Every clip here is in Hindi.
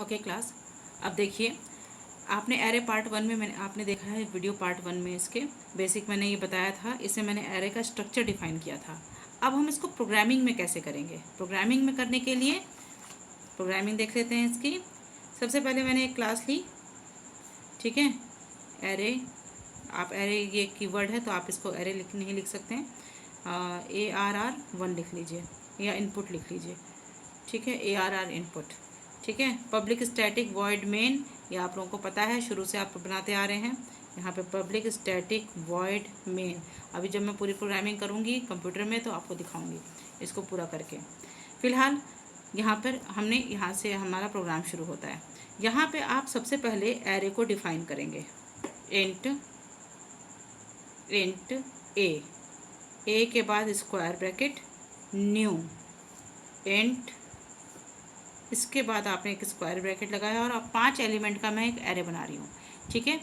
ओके क्लास, अब देखिए आपने एरे पार्ट वन में आपने देखा है वीडियो पार्ट वन में इसके बेसिक मैंने ये बताया था। इससे मैंने एरे का स्ट्रक्चर डिफाइन किया था। अब हम इसको प्रोग्रामिंग में कैसे करेंगे। प्रोग्रामिंग में करने के लिए प्रोग्रामिंग देख लेते हैं इसकी। सबसे पहले मैंने एक क्लास ली, ठीक है। एरे, आप एरे ये कीवर्ड है तो आप इसको एरे नहीं लिख सकते हैं, ARR1 लिख लीजिए या इनपुट लिख लीजिए, ठीक है। ARR इनपुट, ठीक है। पब्लिक स्टैटिक वॉइड मेन, ये आप लोगों को पता है, शुरू से आप बनाते आ रहे हैं। यहाँ पे पब्लिक स्टैटिक वॉइड मेन, अभी जब मैं पूरी प्रोग्रामिंग करूँगी कंप्यूटर में तो आपको दिखाऊंगी इसको पूरा करके। फिलहाल यहाँ पर हमने यहाँ से हमारा प्रोग्राम शुरू होता है। यहाँ पे आप सबसे पहले एरे को डिफाइन करेंगे। इंट ए के बाद स्क्वायर ब्रैकेट न्यू इंट, इसके बाद आपने एक स्क्वायर ब्रैकेट लगाया और अब 5 एलिमेंट का मैं एक एरे बना रही हूँ, ठीक है।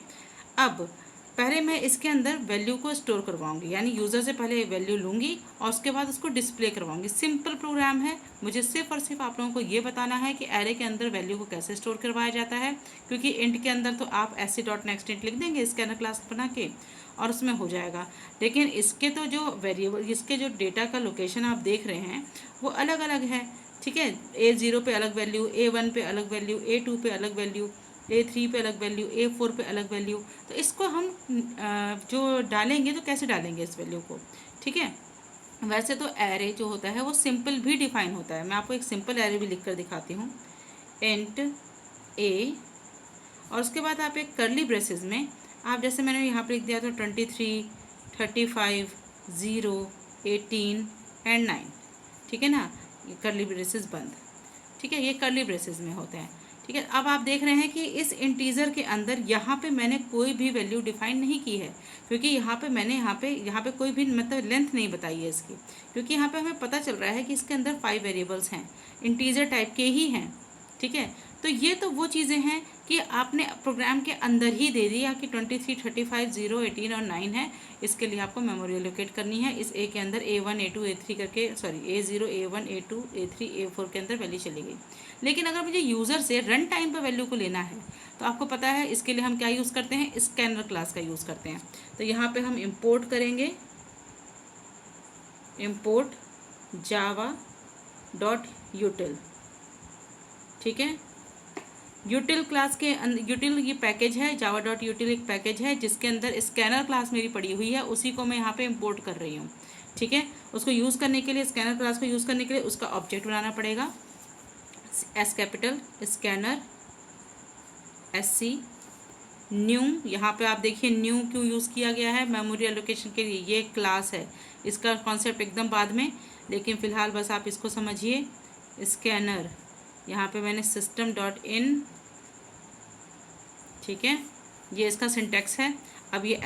अब पहले मैं इसके अंदर वैल्यू को स्टोर करवाऊंगी, यानी यूज़र से पहले वैल्यू लूँगी और उसके बाद उसको डिस्प्ले करवाऊंगी। सिंपल प्रोग्राम है, मुझे सिर्फ और सिर्फ आप लोगों को ये बताना है कि एरे के अंदर वैल्यू को कैसे स्टोर करवाया जाता है। क्योंकि इंट के अंदर तो आप sc.next int लिख देंगे स्कैनर क्लास बना के और उसमें हो जाएगा। लेकिन इसके तो जो वेरिएबल, इसके जो डेटा का लोकेशन आप देख रहे हैं वो अलग अलग है, ठीक है। A0 पे अलग वैल्यू, A1 पे अलग वैल्यू, A2 पे अलग वैल्यू, A3 पे अलग वैल्यू, A4 पे अलग वैल्यू। तो इसको हम जो डालेंगे तो कैसे डालेंगे इस वैल्यू को, ठीक है। वैसे तो एरे जो होता है वो सिंपल भी डिफाइन होता है। मैं आपको एक सिंपल एरे भी लिख कर दिखाती हूँ। इंट ए और उसके बाद आप एक करली ब्रेसेस में, आप जैसे मैंने यहाँ पर लिख दिया था 23, 35, 0, 18 एंड 9, ठीक है ना। ये करली ब्रेसेस बंद, ठीक है, ये करली ब्रेसेस में होते हैं, ठीक है। अब आप देख रहे हैं कि इस इंटीजर के अंदर यहाँ पे मैंने कोई भी वैल्यू डिफाइन नहीं की है, क्योंकि यहाँ पे मैंने यहाँ पे कोई भी मतलब लेंथ नहीं बताई है इसकी, क्योंकि यहाँ पे हमें पता चल रहा है कि इसके अंदर 5 वेरिएबल्स हैं, इंटीजर टाइप के ही हैं, ठीक है। तो ये तो वो चीज़ें हैं कि आपने प्रोग्राम के अंदर ही दे दिया कि 23, 35, 0, 18 और 9 है। इसके लिए आपको मेमोरी एलोकेट करनी है। इस ए के अंदर A1, A2, A3 करके, sorry A0, A1, A2, A3, A4 के अंदर वैल्यू चली गई। लेकिन अगर मुझे यूज़र से रन टाइम पर वैल्यू को लेना है तो आपको पता है इसके लिए हम क्या यूज़ करते हैं, स्कैनर क्लास का यूज़ करते हैं। तो यहाँ पर हम इम्पोर्ट करेंगे, इम्पोर्ट java.util, ठीक है। यूटिल क्लास के अंदर, यूटिल ये पैकेज है, java.util एक पैकेज है जिसके अंदर स्कैनर क्लास मेरी पड़ी हुई है, उसी को मैं यहाँ पे इंपोर्ट कर रही हूँ, ठीक है। उसको यूज़ करने के लिए, स्कैनर क्लास को यूज़ करने के लिए उसका ऑब्जेक्ट बनाना पड़ेगा। S capital scanner SC new, यहाँ पे आप देखिए न्यू क्यों यूज़ किया गया है, मेमोरी एलोकेशन के लिए। ये क्लास है, इसका कॉन्सेप्ट एकदम बाद में, लेकिन फ़िलहाल बस आप इसको समझिए। स्कैनर, यहाँ पे मैंने system.in, ठीक है, ये इसका सिंटेक्स है। अब ये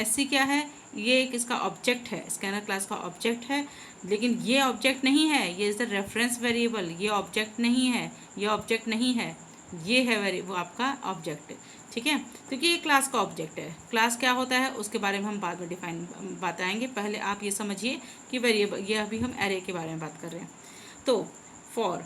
SC क्या है, ये एक इसका ऑब्जेक्ट है, स्कैनर क्लास का ऑब्जेक्ट है। लेकिन ये ऑब्जेक्ट नहीं है, ये इज़ द रेफरेंस वेरिएबल, ये ऑब्जेक्ट नहीं है, ये ऑब्जेक्ट नहीं है, ये है वो आपका ऑब्जेक्ट, ठीक है। क्योंकि ये क्लास का ऑब्जेक्ट है। क्लास क्या होता है उसके बारे में हम बाद में डिफाइन बताएंगे, पहले आप ये समझिए कि वेरिएबल, ये अभी हम एरे के बारे में बात कर रहे हैं। तो फॉर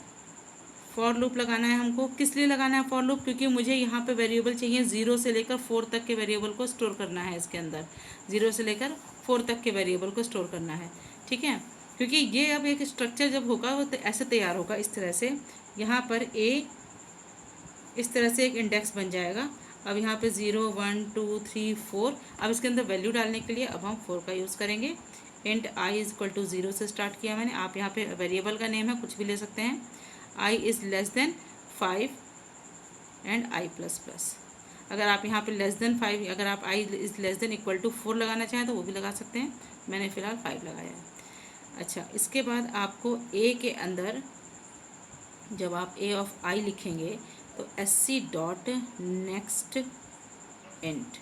लूप लगाना है हमको। किस लिए लगाना है फॉर लूप, क्योंकि मुझे यहाँ पे वेरिएबल चाहिए 0 से लेकर 4 तक के वेरिएबल को स्टोर करना है। इसके अंदर 0 से लेकर 4 तक के वेरिएबल को स्टोर करना है, ठीक है। क्योंकि ये अब एक स्ट्रक्चर जब होगा वो ऐसे तैयार होगा, इस तरह से। यहाँ पर A इस तरह से एक इंडेक्स बन जाएगा। अब यहाँ पे 0, 1, 2, 3, 4। अब इसके अंदर वैल्यू डालने के लिए अब हम 4 का यूज़ करेंगे। Int i is equal to 0 से स्टार्ट किया मैंने। आप यहाँ पे वेरिएबल का नेम है, कुछ भी ले सकते हैं। i is less than 5 and i plus plus. अगर आप यहाँ पे लेस देन 5, अगर आप i is less than equal to 4 लगाना चाहें तो वो भी लगा सकते हैं। मैंने फ़िलहाल 5 लगाया है। अच्छा, इसके बाद आपको a के अंदर जब आप a ऑफ i लिखेंगे तो sc.next int,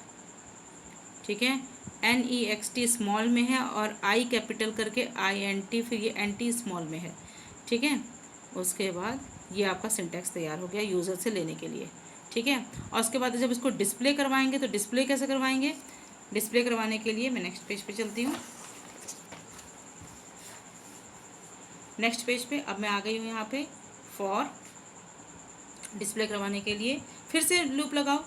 ठीक है। NEXT स्मॉल में है और I कैपिटल करके INT, फिर ये NT स्मॉल में है, ठीक है। उसके बाद ये आपका सिंटेक्स तैयार हो गया यूज़र से लेने के लिए, ठीक है। और उसके बाद जब इसको डिस्प्ले करवाएंगे तो डिस्प्ले कैसे करवाएंगे, डिस्प्ले करवाने के लिए मैं नेक्स्ट पेज पे चलती हूँ। नेक्स्ट पेज पे अब मैं आ गई हूँ यहाँ पे फॉर डिस्प्ले करवाने के लिए फिर से लूप लगाओ,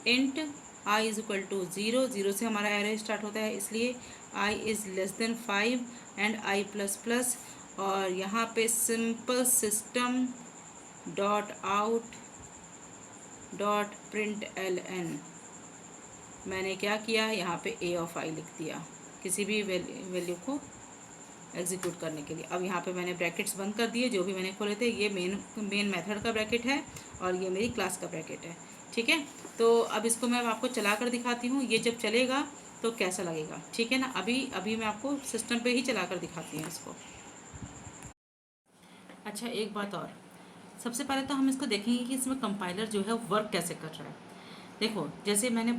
int I is equal to 0, 0 से हमारा एरे स्टार्ट होता है, इसलिए I is less than 5 and I plus plus, और यहाँ पे simple system dot out dot print L N, मैंने क्या किया यहाँ पे ए ऑफ आई लिख दिया किसी भी वैल्यू को एग्जीक्यूट करने के लिए। अब यहाँ पे मैंने ब्रैकेट्स बंद कर दिए, जो भी मैंने खोले थे। ये मेन मेथड का ब्रैकेट है और ये मेरी क्लास का ब्रैकेट है, ठीक है। तो अब इसको मैं आपको चला कर दिखाती हूँ, ये जब चलेगा तो कैसा लगेगा, ठीक है ना। अभी मैं आपको सिस्टम पे ही चला कर दिखाती हूँ इसको। अच्छा, एक बात और, सबसे पहले तो हम इसको देखेंगे कि इसमें कंपाइलर जो है वर्क कैसे कर रहा है। देखो, जैसे मैंने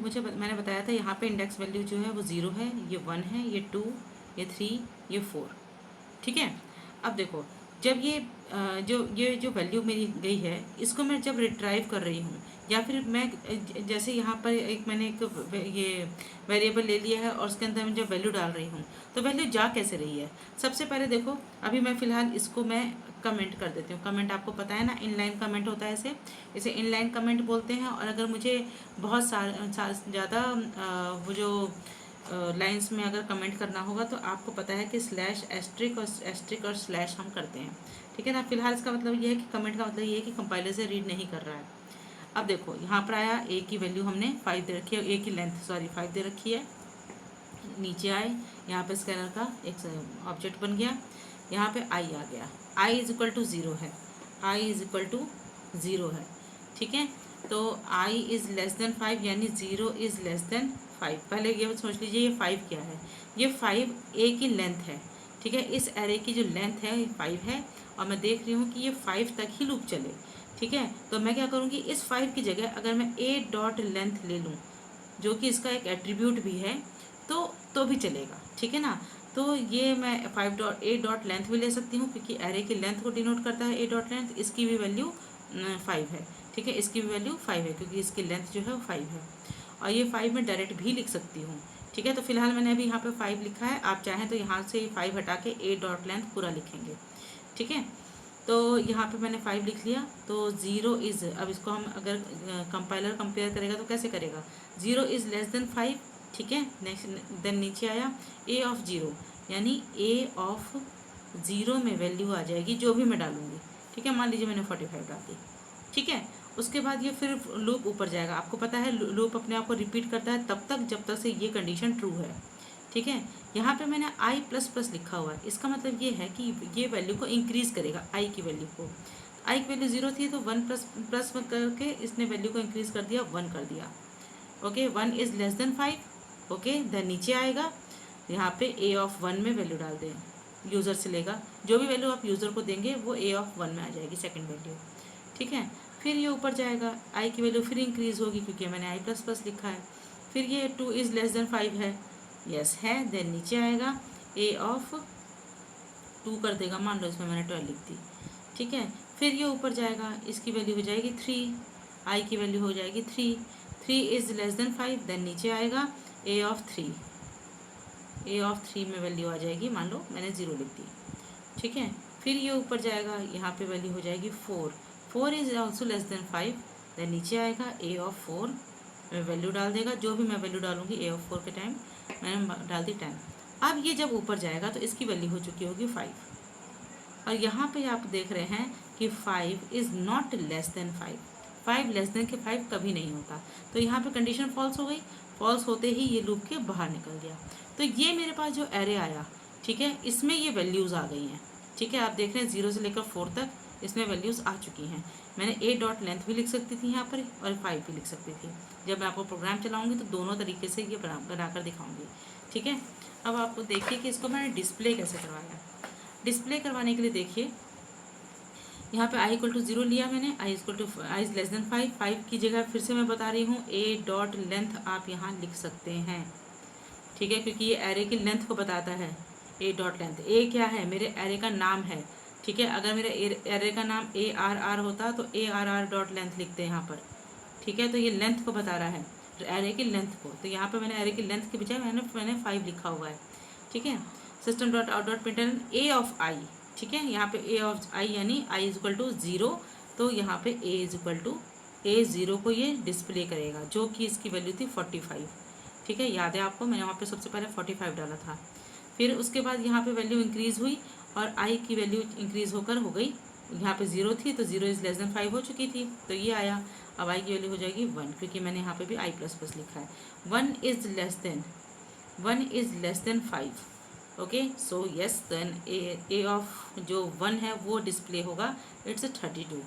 बताया था, यहाँ पे इंडेक्स वैल्यू जो है वो 0 है, ये 1 है, ये 2, ये 3, ये 4, ठीक है। अब देखो, जब ये जो वैल्यू मेरी गई है, इसको मैं जब रिट्राइव कर रही हूँ, या फिर मैं जैसे यहाँ पर मैंने एक ये वेरिएबल ले लिया है और उसके अंदर मैं जब वैल्यू डाल रही हूँ, तो वैल्यू जा कैसे रही है। सबसे पहले देखो, अभी मैं फ़िलहाल इसको मैं कमेंट कर देती हूँ। कमेंट आपको पता है ना, इनलाइन कमेंट होता है, इसे इनलाइन कमेंट बोलते हैं। और अगर मुझे बहुत ज़्यादा वो जो लाइंस में अगर कमेंट करना होगा, तो आपको पता है कि स्लैश एस्ट्रिक और स्लैश हम करते हैं, ठीक है ना। फिलहाल इसका मतलब ये है कि कमेंट का मतलब ये है कि कंपाइलर से रीड नहीं कर रहा है। अब देखो, यहाँ पर आया ए की वैल्यू हमने 5 दे रखी है, ए की लेंथ 5 दे रखी है। नीचे आए, यहाँ पे स्कैनर का एक ऑब्जेक्ट बन गया, यहाँ पे आई आ गया, आई इज इक्वल टू 0 है, आई इज इक्वल टू 0 है, ठीक है। तो आई इज़ लेस देन 5 यानी 0 इज़ लेस देन 5। पहले ये सोच लीजिए, ये 5 क्या है, ये 5 ए की लेंथ है, ठीक है। इस एरे की जो लेंथ है 5 है, और मैं देख रही हूँ कि ये 5 तक ही लूप चले, ठीक है। तो मैं क्या करूँगी, इस 5 की जगह अगर मैं ए डॉट लेंथ ले लूँ, जो कि इसका एक एट्रीब्यूट भी है, तो भी चलेगा, ठीक है ना। तो ये मैं ए डॉट लेंथ भी ले सकती हूँ, क्योंकि एरे की लेंथ को डिनोट करता है ए डॉट लेंथ। इसकी भी वैल्यू 5 है, ठीक है, इसकी भी वैल्यू 5 है, क्योंकि इसकी लेंथ जो है वो 5 है। और ये 5 मैं डायरेक्ट भी लिख सकती हूँ, ठीक है। तो फिलहाल मैंने अभी यहाँ पे 5 लिखा है, आप चाहें तो यहाँ से 5 हटा के ए डॉट लेंथ पूरा लिखेंगे, ठीक है। तो यहाँ पे मैंने 5 लिख लिया, तो 0 इज़, अब इसको हम अगर कंपाइलर कंपेयर करेगा तो कैसे करेगा, 0 इज़ लेस देन 5, ठीक है। नेक्स्ट देन नीचे आया ए ऑफ 0, यानी ए ऑफ 0 में वैल्यू आ जाएगी जो भी मैं डालूंगी, ठीक है। मान लीजिए मैंने 45 डाल दी, ठीक है। उसके बाद ये फिर लूप ऊपर जाएगा। आपको पता है लूप अपने आप को रिपीट करता है तब तक जब तक से ये कंडीशन ट्रू है, ठीक है। यहाँ पे मैंने आई प्लस प्लस लिखा हुआ है, इसका मतलब ये है कि ये वैल्यू को इंक्रीज करेगा, आई की वैल्यू को। आई की वैल्यू 0 थी, तो 1 प्लस करके इसने वैल्यू को इंक्रीज कर दिया, 1 कर दिया, okay. 1 is less than 5, okay. Then नीचे आएगा, यहाँ पे ए ऑफ 1 में वैल्यू डाल दें, यूज़र से लेगा, जो भी वैल्यू आप यूज़र को देंगे वो ए ऑफ 1 में आ जाएगी, सेकेंड वैल्यू, ठीक है। फिर ये ऊपर जाएगा, आई की वैल्यू फिर इंक्रीज होगी, क्योंकि मैंने आई प्लस प्लस लिखा है। फिर ये 2 इज़ लेस देन 5 है, यस है। देन नीचे आएगा, ए ऑफ 2 कर देगा, मान लो इसमें मैंने 12 लिख दी, ठीक है। फिर ये ऊपर जाएगा, इसकी वैल्यू हो जाएगी 3, आई की वैल्यू हो जाएगी 3 इज़ लेस देन 5। देन नीचे आएगा ए ऑफ 3 में वैल्यू आ जाएगी, मान लो मैंने 0 लिख दी, ठीक है। फिर ये ऊपर जाएगा, यहाँ पे वैल्यू हो जाएगी 4 is also less than 5। Then नीचे आएगा ए ऑफ 4 में वैल्यू डाल देगा, जो भी मैं वैल्यू डालूंगी ए ऑफ 4 के टाइम मैंने डाल दी 10। अब ये जब ऊपर जाएगा तो इसकी वैल्यू हो चुकी होगी 5, और यहाँ पे आप देख रहे हैं कि 5 is not less than 5 less than के 5 कभी नहीं होता। तो यहाँ पे कंडीशन फॉल्स हो गई, फॉल्स होते ही ये लूप के बाहर निकल गया। तो ये मेरे पास जो एरे आया, ठीक है, इसमें ये वैल्यूज़ आ गई हैं, ठीक है। आप देख रहे हैं 0 से लेकर 4 तक इसमें वैल्यूज़ आ चुकी हैं। मैंने ए डॉट लेंथ भी लिख सकती थी यहाँ पर, और 5 भी लिख सकती थी। जब मैं आपको प्रोग्राम चलाऊँगी तो दोनों तरीके से ये बनाकर दिखाऊँगी, ठीक है। अब आपको देखिए कि इसको मैंने डिस्प्ले कैसे करवाया। डिस्प्ले करवाने के लिए देखिए, यहाँ पे आई इक्वल टू 0 लिया मैंने, आई इज लेस देन 5 की जगह फिर से मैं बता रही हूँ ए डॉट लेंथ आप यहाँ लिख सकते हैं, ठीक है, क्योंकि ये एरे की लेंथ को बताता है। ए डॉट लेंथ, ए क्या है, मेरे एरे का नाम है, ठीक है। अगर मेरे एरे का नाम ARR होता तो ARR डॉट लेंथ लिखते हैं यहाँ पर, ठीक है। तो ये लेंथ को बता रहा है, एरे की लेंथ को। तो यहाँ पर मैंने एरे की लेंथ के बजाय मैंने 5 लिखा हुआ है, ठीक है। System dot out dot println A of I, ठीक है। यहाँ पे ए ऑफ आई यानी आई इज इक्वल टू 0 तो यहाँ पे A0 को ये डिस्प्ले करेगा, जो कि इसकी वैल्यू थी 45। ठीक है, याद है आपको, मैंने वहाँ पे सबसे पहले 45 डाला था। फिर उसके बाद यहाँ पे वैल्यू इंक्रीज़ हुई और आई की वैल्यू इंक्रीज़ होकर हो गई, यहाँ पे 0 थी तो 0 इज़ लेस देन 5 हो चुकी थी, तो ये आया। अब आई की वैल्यू हो जाएगी 1, क्योंकि मैंने यहाँ पे भी i++ लिखा है। 1 is less than 5। Okay, so yes, then a of जो 1 है वो डिस्प्ले होगा, इट्स 32।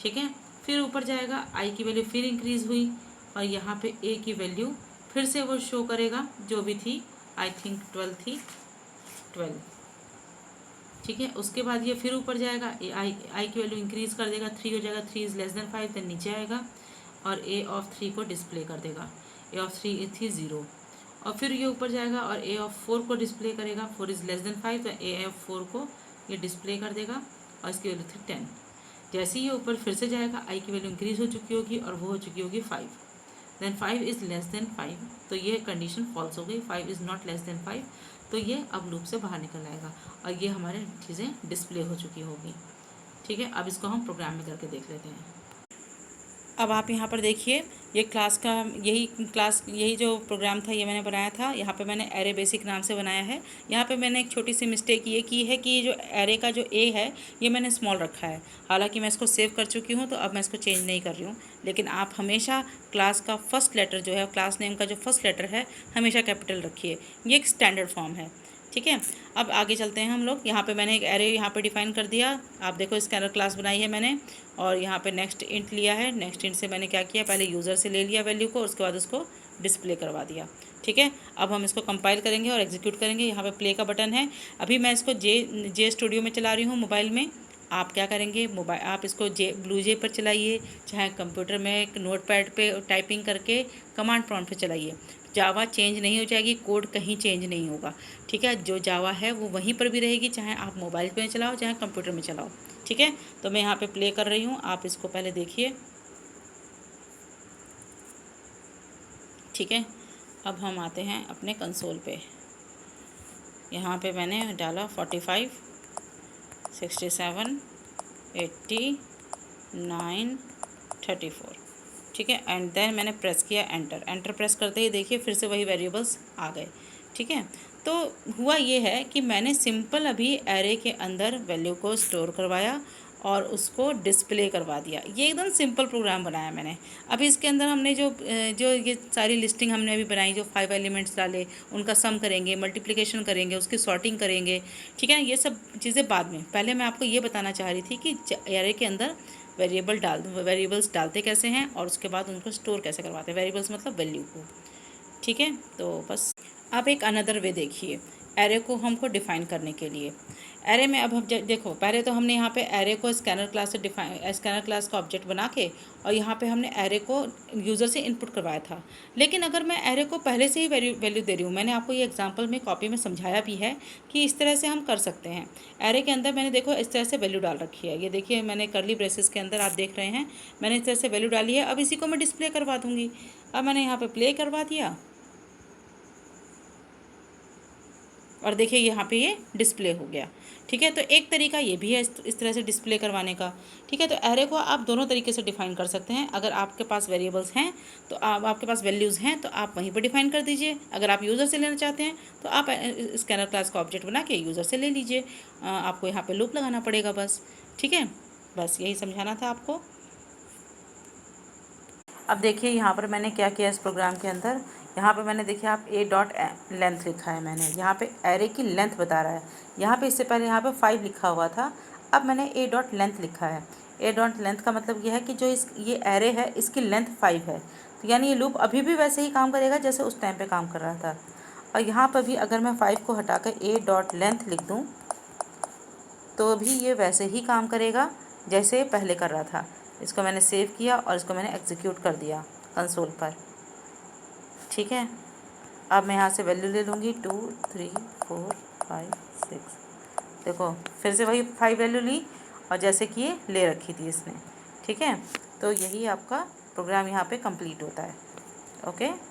ठीक है, फिर ऊपर जाएगा, आई की वैल्यू फिर इंक्रीज़ हुई और यहाँ पे ए की वैल्यू फिर से वो शो करेगा जो भी थी, आई थिंक 12 थी, 12। ठीक है, उसके बाद ये फिर ऊपर जाएगा, आई की वैल्यू इंक्रीज़ कर देगा, 3 हो जाएगा, 3 इज़ लेस देन 5, देन नीचे आएगा और ए ऑफ 3 को डिस्प्ले कर देगा। ए ऑफ 3 थी 0, और फिर ये ऊपर जाएगा और ए ऑफ 4 को डिस्प्ले करेगा, 4 इज़ लेस देन 5, तो ए ऑफ 4 को ये डिस्प्ले कर देगा और इसकी वैल्यू थी 10। जैसे ही ये ऊपर फिर से जाएगा, आई की वैल्यू इंक्रीज़ हो चुकी होगी और वो हो चुकी होगी 5, देन 5 इज़ लेस देन 5, तो ये कंडीशन फॉल्स हो गई, 5 इज़ नॉट लेस देन 5, तो ये अब लूप से बाहर निकल आएगा और ये हमारे चीज़ें डिस्प्ले हो चुकी होगी। ठीक है, अब इसको हम प्रोग्राम में करके देख लेते हैं। अब आप यहाँ पर देखिए, ये यही जो प्रोग्राम था ये मैंने बनाया था। यहाँ पे मैंने एरे बेसिक नाम से बनाया है। यहाँ पे मैंने एक छोटी सी मिस्टेक ये की है कि जो एरे का जो ए है ये मैंने स्मॉल रखा है। हालांकि मैं इसको सेव कर चुकी हूँ, तो अब मैं इसको चेंज नहीं कर रही हूँ, लेकिन आप हमेशा क्लास का फर्स्ट लेटर जो है, क्लास नेम का जो फर्स्ट लेटर है, हमेशा कैपिटल रखिए। ये एक स्टैंडर्ड फॉर्म है। ठीक है, अब आगे चलते हैं हम लोग। यहाँ पे मैंने एक एरे यहाँ पे डिफाइन कर दिया। आप देखो, स्कैनर क्लास बनाई है मैंने और यहाँ पे नेक्स्ट इंट लिया है। नेक्स्ट इंट से मैंने क्या किया, पहले यूज़र से ले लिया वैल्यू को, उसके बाद उसको डिस्प्ले करवा दिया। ठीक है, अब हम इसको कंपाइल करेंगे और एग्जीक्यूट करेंगे। यहाँ पे प्ले का बटन है। अभी मैं इसको जे स्टूडियो में चला रही हूँ मोबाइल में। आप क्या करेंगे, आप इसको ब्लूजे पर चलाइए, चाहे कंप्यूटर में एक नोटपैड पे टाइपिंग करके कमांड प्रॉम्प्ट पे चलाइए। जावा चेंज नहीं हो जाएगी, कोड कहीं चेंज नहीं होगा। ठीक है, जो जावा है वो वहीं पर भी रहेगी, चाहे आप मोबाइल पे चलाओ चाहे कंप्यूटर में चलाओ। ठीक है, तो मैं यहाँ पे प्ले कर रही हूँ, आप इसको पहले देखिए। ठीक है, अब हम आते हैं अपने कंसोल पे। यहाँ पे मैंने डाला 45, 67, 89, 34। ठीक है, एंड देन मैंने प्रेस किया एंटर प्रेस करते ही देखिए फिर से वही वेरिएबल्स आ गए। ठीक है, तो हुआ ये है कि मैंने सिंपल अभी एरे के अंदर वैल्यू को स्टोर करवाया और उसको डिस्प्ले करवा दिया। ये एकदम सिंपल प्रोग्राम बनाया मैंने। अभी इसके अंदर हमने जो ये सारी लिस्टिंग हमने अभी बनाई, जो 5 एलिमेंट्स डाले, उनका सम करेंगे, मल्टीप्लिकेशन करेंगे, उसकी सॉर्टिंग करेंगे। ठीक है, ये सब चीज़ें बाद में। पहले मैं आपको ये बताना चाह रही थी कि एरे के अंदर वेरिएबल्स डालते कैसे हैं और उसके बाद उनको स्टोर कैसे करवाते हैं। वेरिएबल्स मतलब वैल्यू को। ठीक है, तो बस आप एक अनदर वे देखिए एरे को हमको डिफ़ाइन करने के लिए। एरे में अब हम देखो, पहले तो हमने यहाँ पे एरे को स्कैनर क्लास का ऑब्जेक्ट बना के और यहाँ पे हमने एरे को यूज़र से इनपुट करवाया था। लेकिन अगर मैं एरे को पहले से ही वैल्यू दे रही हूँ, मैंने आपको ये एग्जांपल में कॉपी में समझाया भी है कि इस तरह से हम कर सकते हैं। एरे के अंदर मैंने देखो इस तरह से वैल्यू डाल रखी है। ये देखिए, मैंने कर्ली ब्रेसेस के अंदर आप देख रहे हैं, मैंने इस तरह से वैल्यू डाली है। अब इसी को मैं डिस्प्ले करवा दूँगी। अब मैंने यहाँ पर प्ले करवा दिया और देखिए यहाँ पे ये डिस्प्ले हो गया। ठीक है, तो एक तरीका ये भी है इस तरह से डिस्प्ले करवाने का। ठीक है, तो एरे को आप दोनों तरीके से डिफ़ाइन कर सकते हैं। अगर आपके पास वेरिएबल्स हैं तो आपके पास वैल्यूज़ हैं तो आप वहीं पर डिफ़ाइन कर दीजिए। अगर आप यूज़र से लेना चाहते हैं तो आप स्कैनर क्लास का ऑब्जेक्ट बना के यूज़र से ले लीजिए। आपको यहाँ पर लूप लगाना पड़ेगा बस। ठीक है, बस यही समझाना था आपको। अब देखिए यहाँ पर मैंने क्या किया इस प्रोग्राम के अंदर। यहाँ पे मैंने देखिए आप a.लेंथ लिखा है। मैंने यहाँ पे एरे की लेंथ बता रहा है। यहाँ पे इससे पहले यहाँ पे 5 लिखा हुआ था, अब मैंने a.लेंथ लिखा है। a.लेंथ का मतलब यह है कि जो ये एरे है इसकी लेंथ 5 है। तो यानी ये लूप अभी भी वैसे ही काम करेगा जैसे उस टाइम पर काम कर रहा था। और यहाँ पर भी अगर मैं 5 को हटा कर a.लेंथ लिख दूँ तो भी ये वैसे ही काम करेगा जैसे पहले कर रहा था। इसको मैंने सेव किया और इसको मैंने एग्जीक्यूट कर दिया कंसोल पर। ठीक है, अब मैं यहाँ से वैल्यू ले लूँगी 2, 3, 4, 5, 6। देखो फिर से वही 5 वैल्यू ली और जैसे कि ये ले रखी थी इसने। ठीक है, तो यही आपका प्रोग्राम यहाँ पे कंप्लीट होता है। ओके।